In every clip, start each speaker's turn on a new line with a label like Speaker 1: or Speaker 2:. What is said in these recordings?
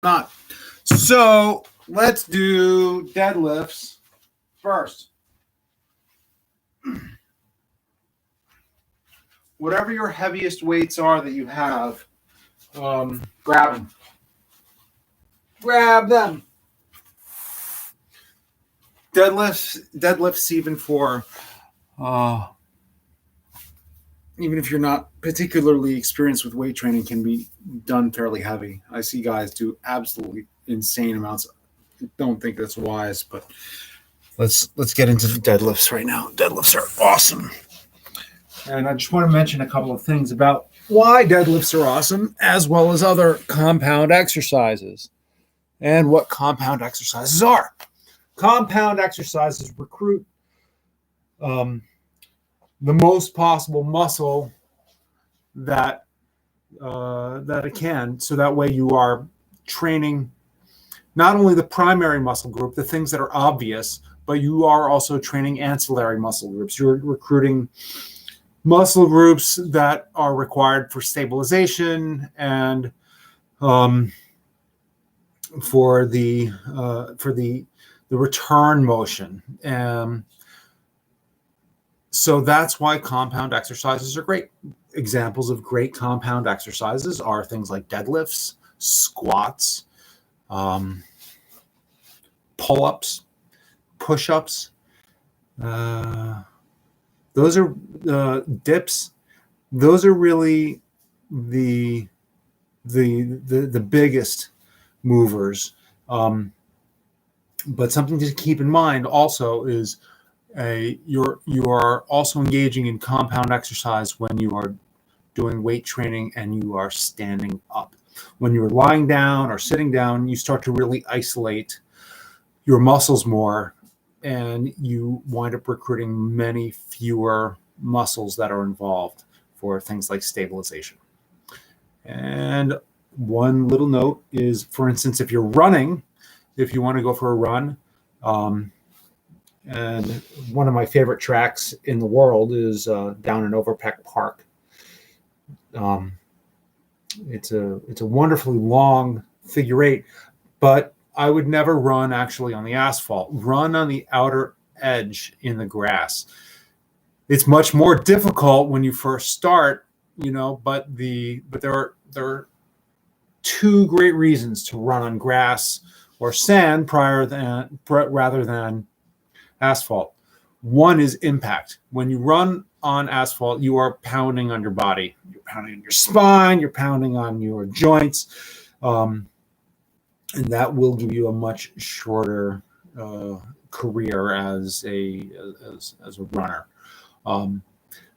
Speaker 1: Not. So let's do deadlifts first. Whatever your heaviest weights are that you have, grab them. Grab them. Deadlifts even if you're not particularly experienced with weight training, can be done fairly heavy. I see guys do absolutely insane amounts. I don't think that's wise, but let's get into the deadlifts right now. Deadlifts are awesome. And I just want to mention a couple of things about why deadlifts are awesome, as well as other compound exercises and what compound exercises are. Compound exercises recruit the most possible muscle that it can, so that way you are training not only the primary muscle group, the things that are obvious, but you are also training ancillary muscle groups. You're recruiting muscle groups that are required for stabilization and for the return motion. So that's why compound exercises are great. Examples of great compound exercises are things like deadlifts, squats, pull-ups, push-ups. Those are dips. Those are really the biggest movers. But something to keep in mind also is you are also engaging in compound exercise when you are doing weight training and you are standing up. When you're lying down or sitting down, you start to really isolate your muscles more, and you wind up recruiting many fewer muscles that are involved for things like stabilization. And one little note is, for instance, if you're running, if you want to go for a run, and one of my favorite tracks in the world is down in Overpeck Park. It's a wonderfully long figure eight, but I would never run actually on the asphalt. Run on the outer edge in the grass. It's much more difficult when you first start, but there are two great reasons to run on grass or sand rather than asphalt. One is impact. When you run on asphalt, you are pounding on your body. You're pounding on your spine. You're pounding on your joints, and that will give you a much shorter career as a runner.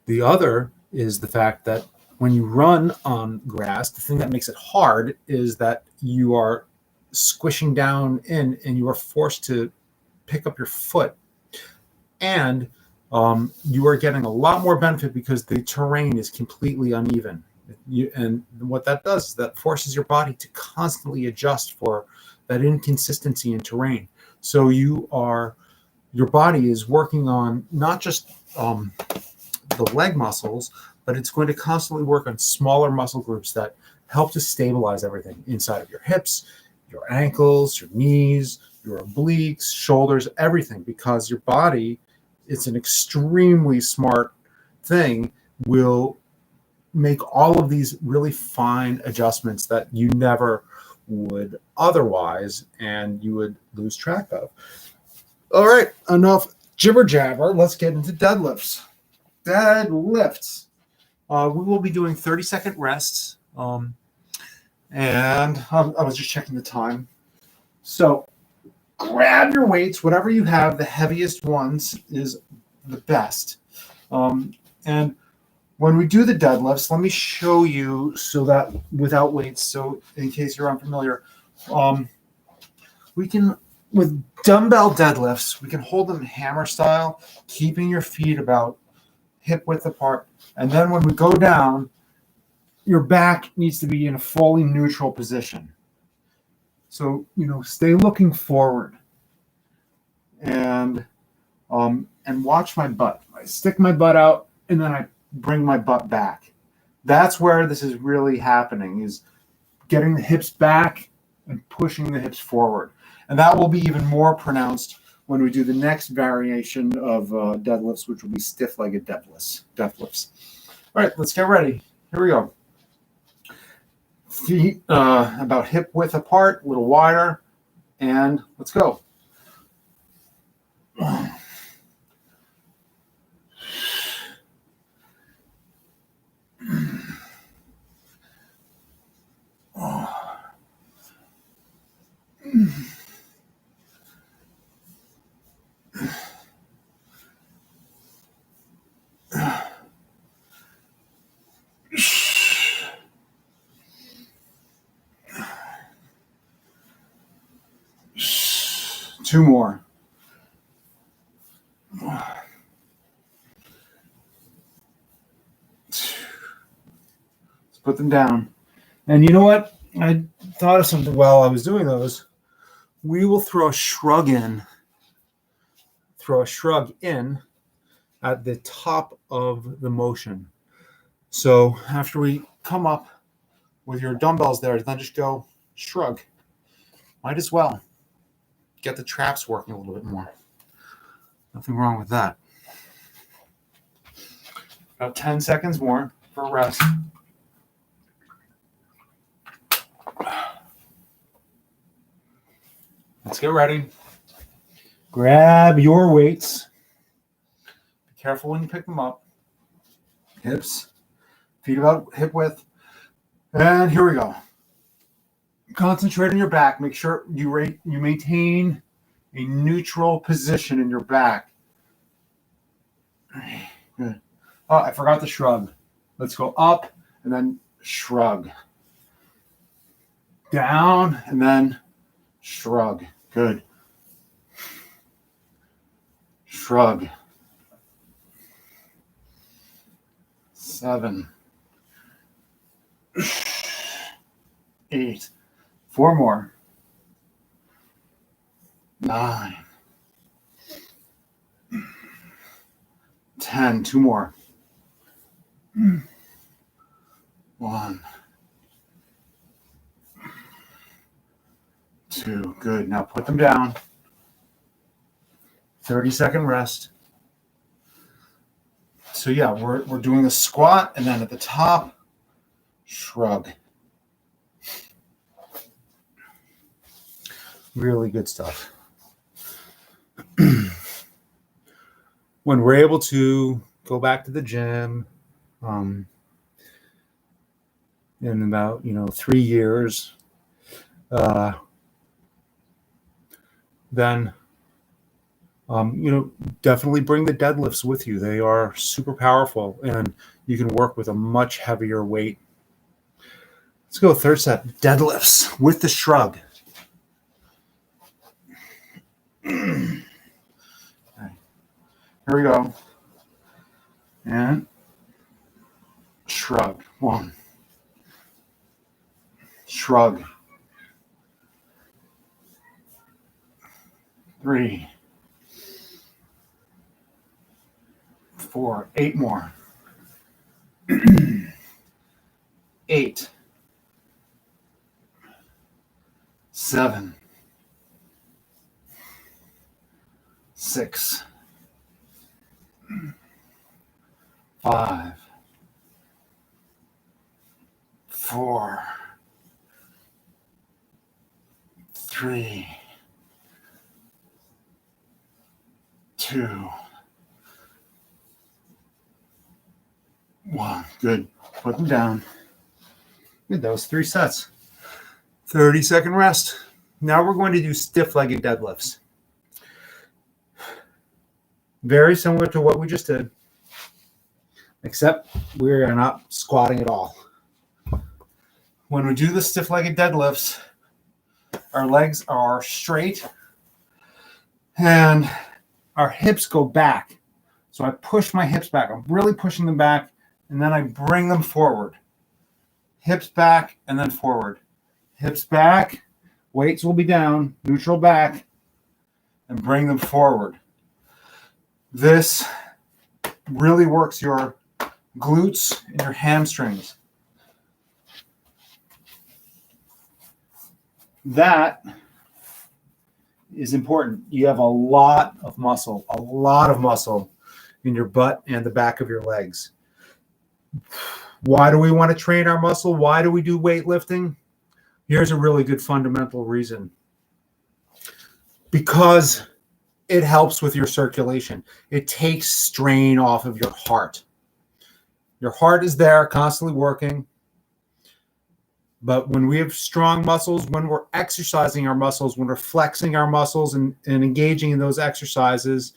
Speaker 1: The other is the fact that when you run on grass, the thing that makes it hard is that you are squishing down in, and you are forced to pick up your foot. And you are getting a lot more benefit because the terrain is completely uneven. And what that does is that forces your body to constantly adjust for that inconsistency in terrain. So your body is working on not just the leg muscles, but it's going to constantly work on smaller muscle groups that help to stabilize everything inside of your hips, your ankles, your knees, your obliques, shoulders, everything, because your body, it's an extremely smart thing, will make all of these really fine adjustments that you never would otherwise, and you would lose track of. All right, enough jibber jabber. Let's get into deadlifts. Deadlifts. We will be doing 30-second rests. And I was just checking the time. So grab your weights, whatever you have. The heaviest ones is the best. And when we do the deadlifts, let me show you so that without weights, so in case you're unfamiliar, we can, with dumbbell deadlifts, we can hold them hammer style, keeping your feet about hip width apart. And then when we go down, your back needs to be in a fully neutral position. So, stay looking forward and watch my butt. I stick my butt out and then I bring my butt back. That's where this is really happening, is getting the hips back and pushing the hips forward. And that will be even more pronounced when we do the next variation of deadlifts, which will be stiff-legged deadlifts. All right, let's get ready. Here we go. Feet about hip width apart, a little wider, and let's go. Two more. Let's put them down. And you know what? I thought of something while I was doing those. We will throw a shrug in. At the top of the motion. So after we come up with your dumbbells there, then just go shrug. Might as well get the traps working a little bit more. Nothing wrong with that. About 10 seconds more for a rest. Let's get ready. Grab your weights. Be careful when you pick them up. Hips, feet about hip width. And here we go. Concentrate on your back. Make sure you maintain a neutral position in your back. Good. Oh, I forgot the shrug. Let's go up and then shrug. Down and then shrug. Good. Shrug. 7, 8, 4 more. 9, 10, 2 more. 1, 2, good. Now put them down. 30-second rest. So yeah, we're doing the squat, and then at the top, shrug. Really good stuff. When we're able to go back to the gym, in about 3 years, then definitely bring the deadlifts with you. They are super powerful, and you can work with a much heavier weight. Let's go third set, deadlifts with the shrug. Okay. Here we go. And shrug. 1. Shrug. 3, 4, 8 more. 8, 7, 6, 5, 4, 3, 2, 1. Good. Put them down. Good. That was 3 sets. 30-second rest. Now we're going to do stiff-legged deadlifts. Very similar to what we just did, except we are not squatting at all. When we do the stiff-legged deadlifts, our legs are straight and our hips go back. So I push my hips back. I'm really pushing them back, and then I bring them forward. Hips back and then forward. Hips back, weights will be down, neutral back, and bring them forward. This really works your glutes and your hamstrings. that is important. You have a lot of muscle in your butt and the back of your legs. Why do we want to train our muscle? Why do we do weightlifting? Here's a really good fundamental reason. Because it helps with your circulation. It takes strain off of your heart. Your heart is there constantly working. But when we have strong muscles, when we're exercising our muscles, when we're flexing our muscles and engaging in those exercises,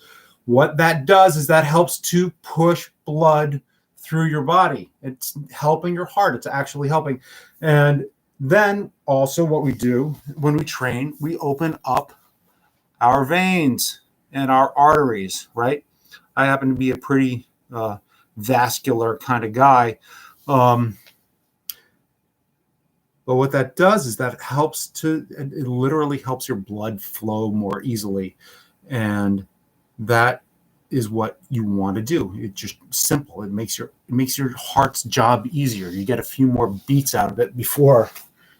Speaker 1: what that does is that helps to push blood through your body. It's helping your heart. It's actually helping. And then also what we do when we train, we open up our veins and our arteries, right? I happen to be a pretty vascular kind of guy. But what that does is that it literally helps your blood flow more easily. And that is what you want to do. It's just simple. It makes your heart's job easier. You get a few more beats out of it before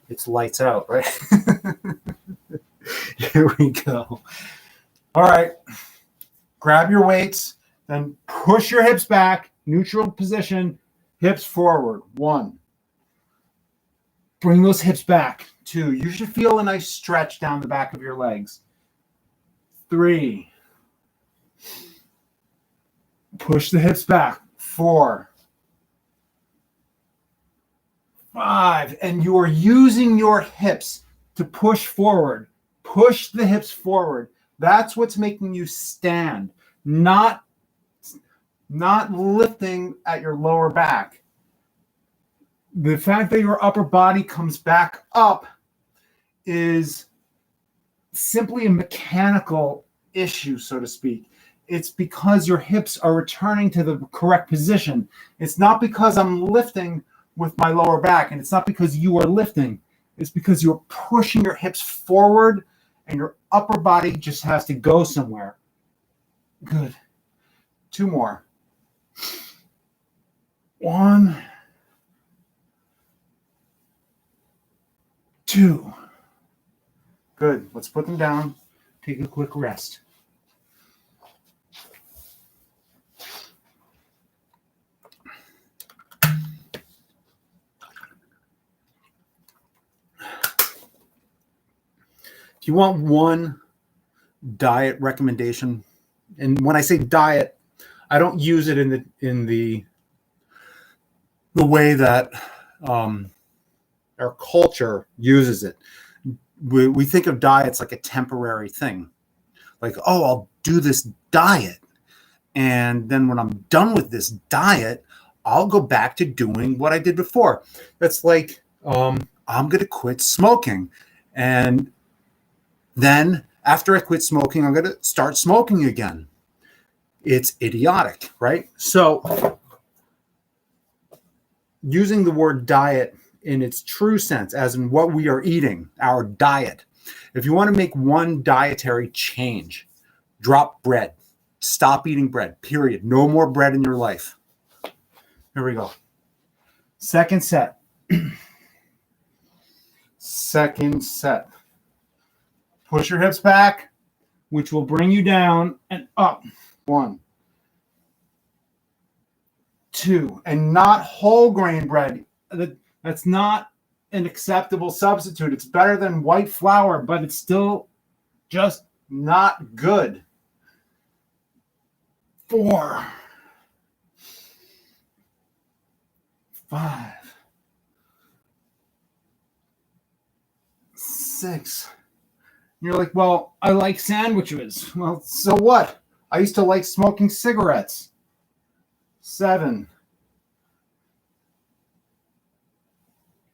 Speaker 1: it's lights out, right? Here we go. All right. Grab your weights, then push your hips back, neutral position, hips forward. 1. Bring those hips back. 2. You should feel a nice stretch down the back of your legs. 3. Push the hips back. 4. 5. And you are using your hips to push forward. Push the hips forward. That's what's making you stand, not lifting at your lower back. The fact that your upper body comes back up is simply a mechanical issue, so to speak. It's because your hips are returning to the correct position. It's not because I'm lifting with my lower back, and it's not because you are lifting. It's because you're pushing your hips forward and your upper body just has to go somewhere. Good. 2 more. 1, 2. Good. Let's put them down. Take a quick rest. If you want one diet recommendation, and when I say diet, I don't use it in the way that our culture uses it. We think of diets like a temporary thing. Like, oh, I'll do this diet. And then when I'm done with this diet, I'll go back to doing what I did before. That's like, I'm going to quit smoking. And then after I quit smoking, I'm going to start smoking again. It's idiotic, right? So using the word diet in its true sense, as in what we are eating, our diet. If you want to make one dietary change, drop bread. Stop eating bread, period. No more bread in your life. Here we go. Second set. Second set. Push your hips back, which will bring you down and up. 1, 2, and not whole grain bread. That's not an acceptable substitute. It's better than white flour, but it's still just not good. 4, 5, 6. You're like, well, I like sandwiches. Well, so what? I used to like smoking cigarettes. 7,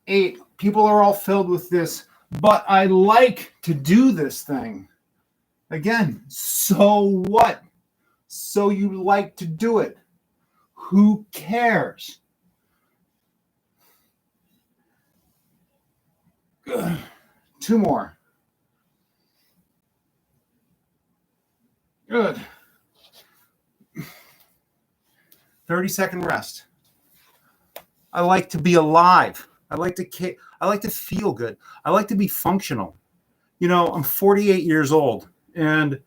Speaker 1: 8. People are all filled with this, but I like to do this thing. Again, so what? So you like to do it. Who cares? Good. 2 more. Good. 30-second rest. I like to be alive. I like to feel good. I like to be functional. I'm 48 years old and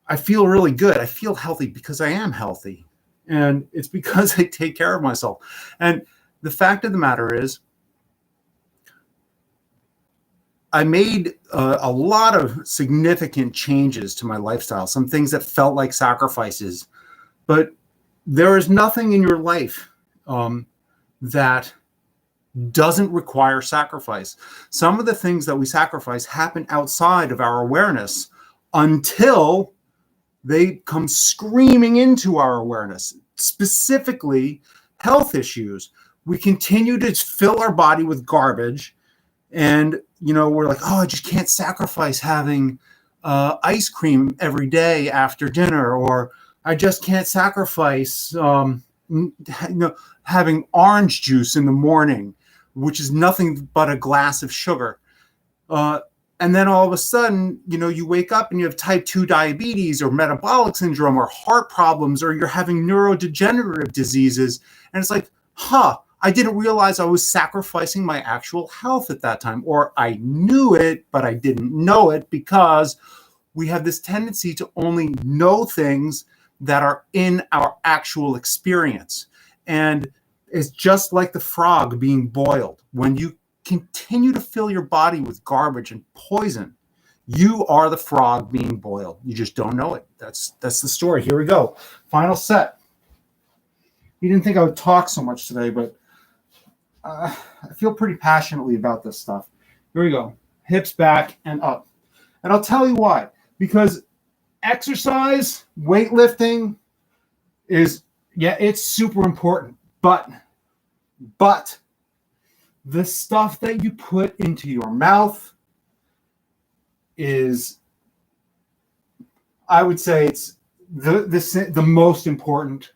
Speaker 1: I feel really good. I feel healthy because I am healthy. And it's because I take care of myself. And the fact of the matter is, I made a lot of significant changes to my lifestyle, some things that felt like sacrifices, but there is nothing in your life that doesn't require sacrifice. Some of the things that we sacrifice happen outside of our awareness until they come screaming into our awareness, specifically health issues. We continue to fill our body with garbage, and we're like, oh, I just can't sacrifice having ice cream every day after dinner, or I just can't sacrifice having orange juice in the morning, which is nothing but a glass of sugar. And then all of a sudden, you wake up and you have type 2 diabetes or metabolic syndrome or heart problems, or you're having neurodegenerative diseases. And it's like, I didn't realize I was sacrificing my actual health at that time, or I knew it, but I didn't know it, because we have this tendency to only know things that are in our actual experience. And it's just like the frog being boiled. When you continue to fill your body with garbage and poison, you are the frog being boiled. You just don't know it. That's the story. Here we go. Final set. You didn't think I would talk so much today, but I feel pretty passionately about this stuff. Here we go. Hips back and up. And I'll tell you why. Because exercise, weightlifting it's super important. But the stuff that you put into your mouth is, I would say, it's the most important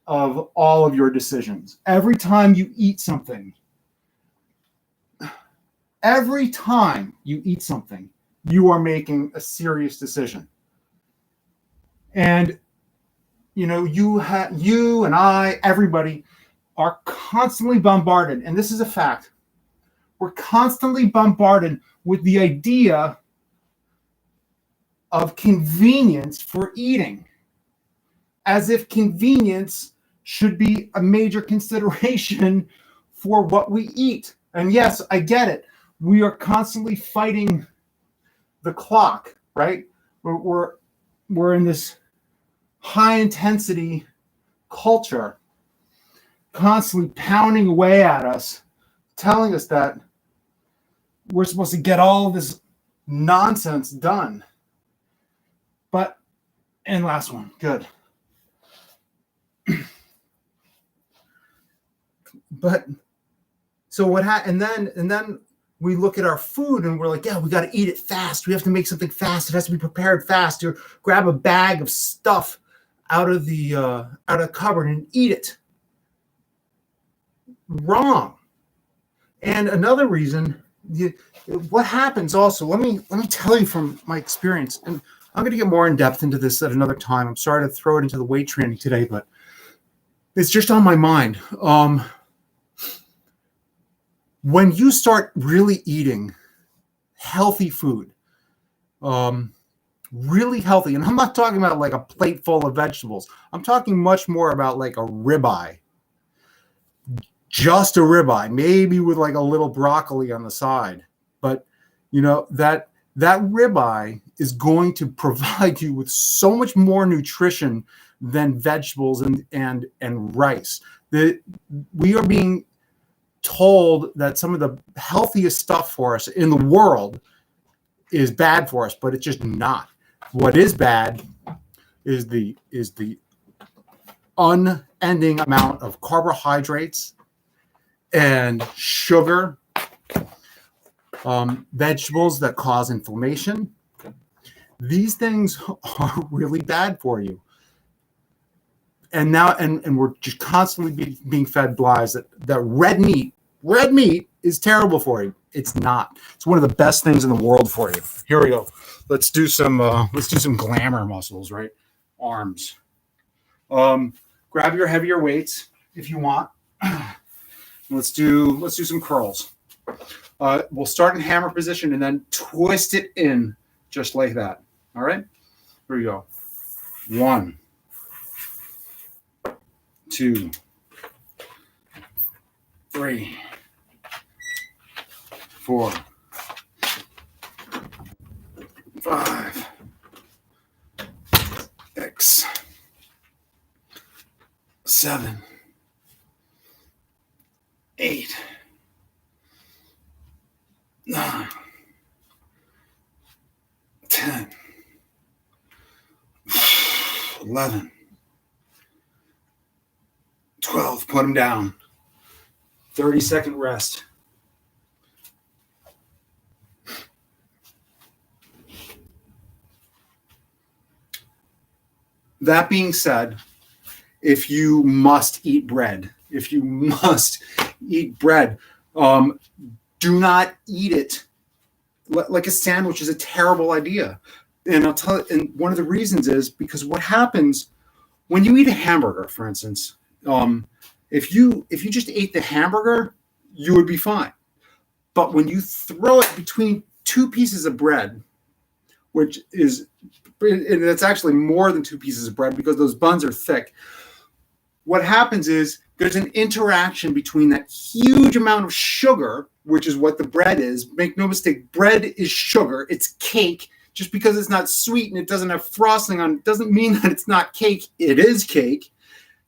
Speaker 1: of all of your decisions. Every time you eat something, you are making a serious decision. And you and I, everybody, are constantly bombarded, and this is a fact. We're constantly bombarded with the idea of convenience for eating, as if convenience should be a major consideration for what we eat. And yes, I get it. We are constantly fighting the clock, right? We're in this high intensity culture, constantly pounding away at us, telling us that we're supposed to get all of this nonsense done. And last one, good. But so what happened? And then we look at our food and we're like, yeah, we got to eat it fast. We have to make something fast. It has to be prepared fast. Or grab a bag of stuff out of the cupboard and eat it. Wrong. And another reason, what happens also, let me tell you from my experience, and I'm going to get more in depth into this at another time. I'm sorry to throw it into the weight training today, but it's just on my mind. When you start really eating healthy food, really healthy, and I'm not talking about like a plate full of vegetables. I'm talking much more about like a ribeye. Just a ribeye, maybe with like a little broccoli on the side. But that ribeye is going to provide you with so much more nutrition than vegetables and rice. We are being told that some of the healthiest stuff for us in the world is bad for us, but it's just not. What is bad is the unending amount of carbohydrates and sugar, vegetables that cause inflammation. These things are really bad for you. And now, and we're just constantly being fed lies that red meat is terrible for you. It's not. It's one of the best things in the world for you. Here we go. Let's do some glamour muscles, right? Arms. Grab your heavier weights if you want. Let's do some curls.
Speaker 2: We'll start in hammer position and then twist it in just like that. All right? Here we go. 1, 2, 3, 4, 5, 6, 7, 8, 9, 10, 11, 12. Put them down. 30-second rest. That being said, if you must eat bread, do not eat it like a sandwich is a terrible idea. And I'll tell you, and one of the reasons is because what happens when you eat a hamburger, for instance, if you just ate the hamburger, you would be fine. But when you throw it between two pieces of bread, which is, and it's actually more than two pieces of bread because those buns are thick, what happens is there's an interaction between that huge amount of sugar, which is what the bread is. Make no mistake, bread is sugar. It's cake. Just because it's not sweet and it doesn't have frosting on it doesn't mean that it's not cake. It is cake.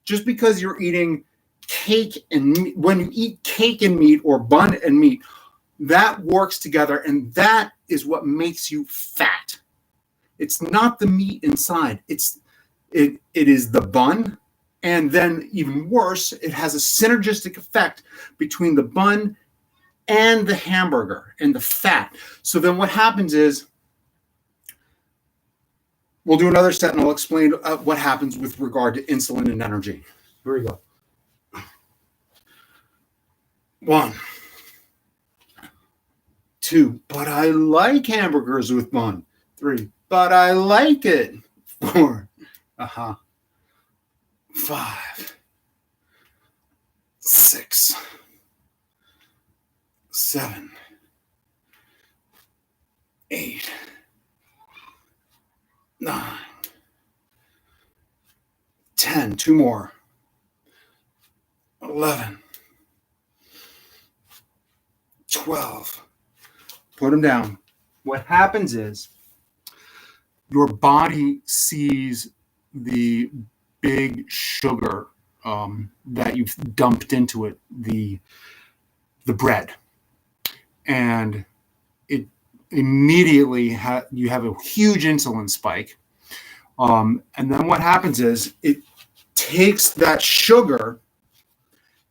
Speaker 2: Just because you're eating cake and meat, when you eat cake and meat or bun and meat, that works together, and that is what makes you fat. It's not the meat inside. It is the bun, and then even worse, it has a synergistic effect between the bun and the hamburger and the fat. So then what happens is, we'll do another set and I'll explain what happens with regard to insulin and energy. Here we go. 1, 2, but I like hamburgers with bun. 3, but I like it. 4, 5, 6, 7, 8, 9, 10, 2 more, 11, 12. Put them down. What happens is your body sees the big sugar that you've dumped into it, the bread, and it immediately you have a huge insulin spike. And then what happens is it takes that sugar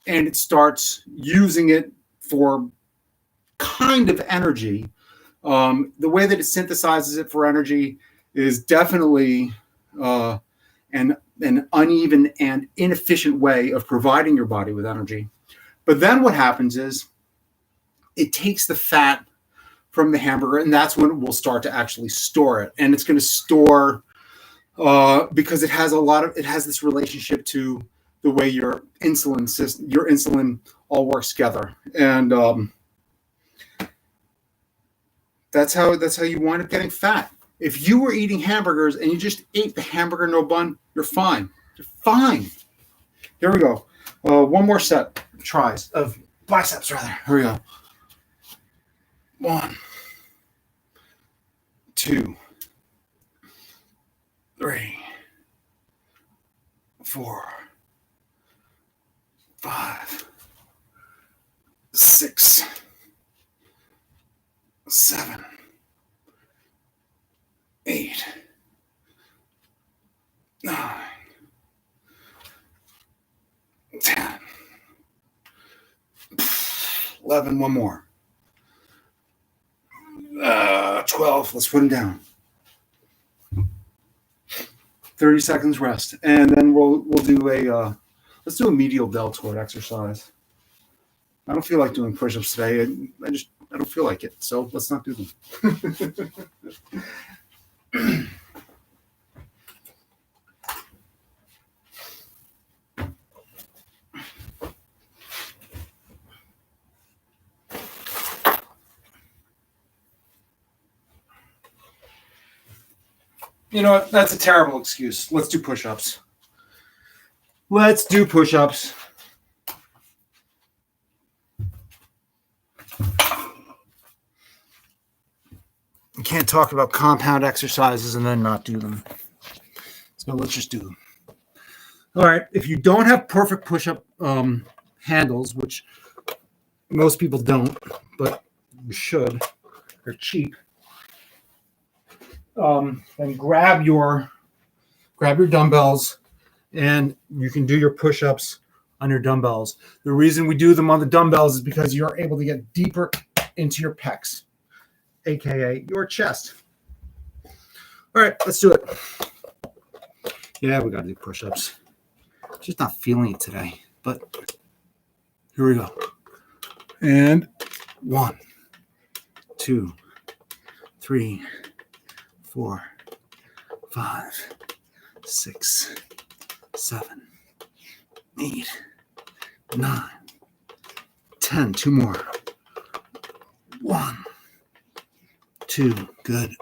Speaker 2: and it starts using it for kind of energy. The way that it synthesizes it for energy is definitely an uneven and inefficient way of providing your body with energy. But then what happens is it takes the fat from the hamburger, and that's when it will start to actually store it. And it's going to store because it has this relationship to the way your insulin all works together. And that's how you wind up getting fat. If you were eating hamburgers and you just ate the hamburger no bun, you're fine. You're fine. Here we go. One more set of tries of biceps, rather. Here we go. 1, 2, 3, 4, 5, 6, 7, 8, 9, 10, 11. One more. 12. Let's put them down. 30 seconds rest, and then we'll do let's do a medial deltoid exercise. I don't feel like doing push-ups today. I don't feel like it, so let's not do them. You know what? That's a terrible excuse. Let's do push-ups. Let's do push-ups. You can't talk about compound exercises and then not do them. So let's just do them. All right. If you don't have perfect push-up handles, which most people don't, but you should, they're cheap. Then grab your dumbbells, and you can do your push-ups on your dumbbells. The reason we do them on the dumbbells is because you're able to get deeper into your pecs, aka your chest. All right, let's do it. Yeah, we gotta do push-ups. Just not feeling it today, but here we go. And 1, 2, 3, 4, 5, 6, 7, 8, 9, 10. 2 more. 1, 2. Good.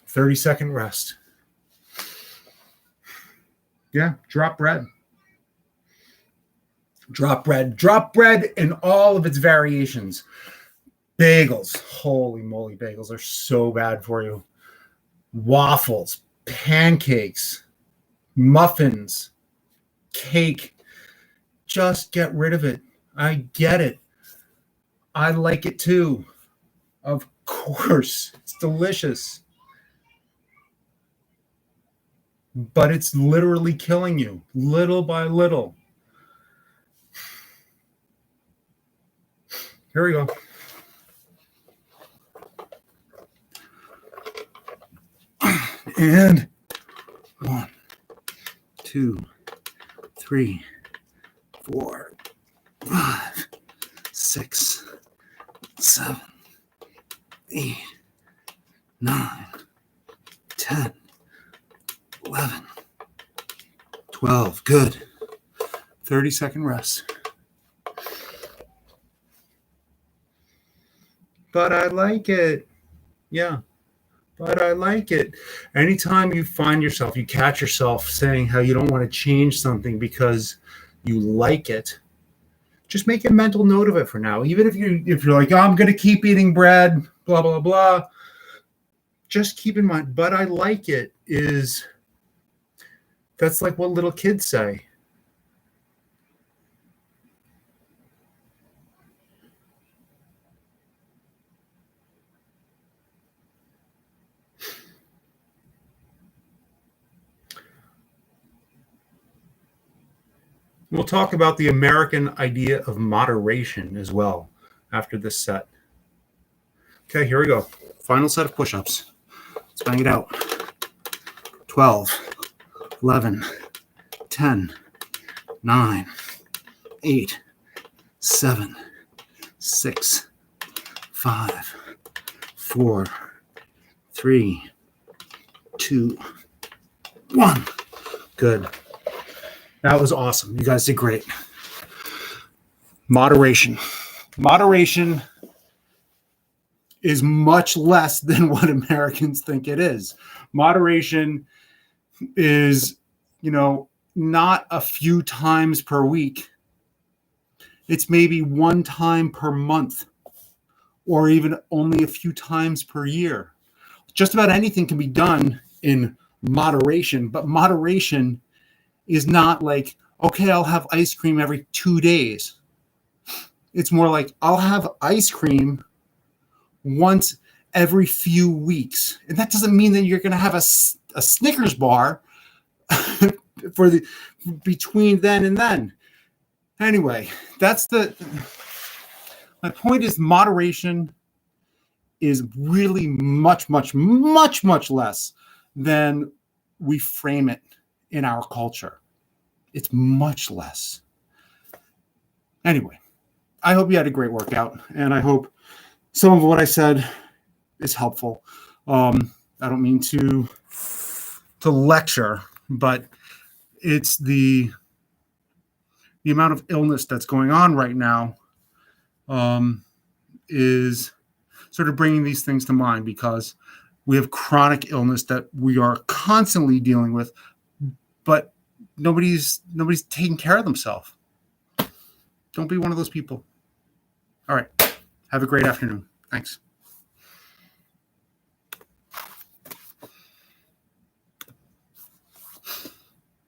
Speaker 2: 30-second rest. Yeah, drop bread. Drop bread in all of its variations. Bagels, holy moly, bagels are so bad for you. Waffles, pancakes, muffins, cake. Just get rid of it. I get it. I like it too. Of course, it's delicious. But it's literally killing you, little by little. Here we go. And 1, 2, 3, 4, 5, 6, 7, 8, 9, 10, 11, 12. Good. 30-second rest. But I like it. Yeah. But I like it. Anytime you find yourself, you catch yourself saying how you don't want to change something because you like it, just make a mental note of it for now. Even if you're like, oh, I'm going to keep eating bread, blah, blah, blah. Just keep in mind, but I like it that's like what little kids say. We'll talk about the American idea of moderation as well after this set. Okay, here we go. Final set of push-ups. Let's bang it out. 12, 11, 10, 9, 8, 7, 6, 5, 4, 3, 2, 1. Good. That was awesome. You guys did great. Moderation. Moderation is much less than what Americans think it is. Moderation is, not a few times per week. It's maybe one time per month, or even only a few times per year. Just about anything can be done in moderation, but moderation is not like, okay, I'll have ice cream every 2 days. It's more like, I'll have ice cream once every few weeks. And that doesn't mean that you're going to have a Snickers bar for between then and then. Anyway, my point is moderation is really much, much, much, much less than we frame it in our culture. It's much less. Anyway, I hope you had a great workout, and I hope some of what I said is helpful. I don't mean to lecture, but it's the amount of illness that's going on right now is sort of bringing these things to mind, because We have chronic illness that we are constantly dealing with, but nobody's taking care of themselves. Don't be one of those people. All right. Have a great afternoon. Thanks.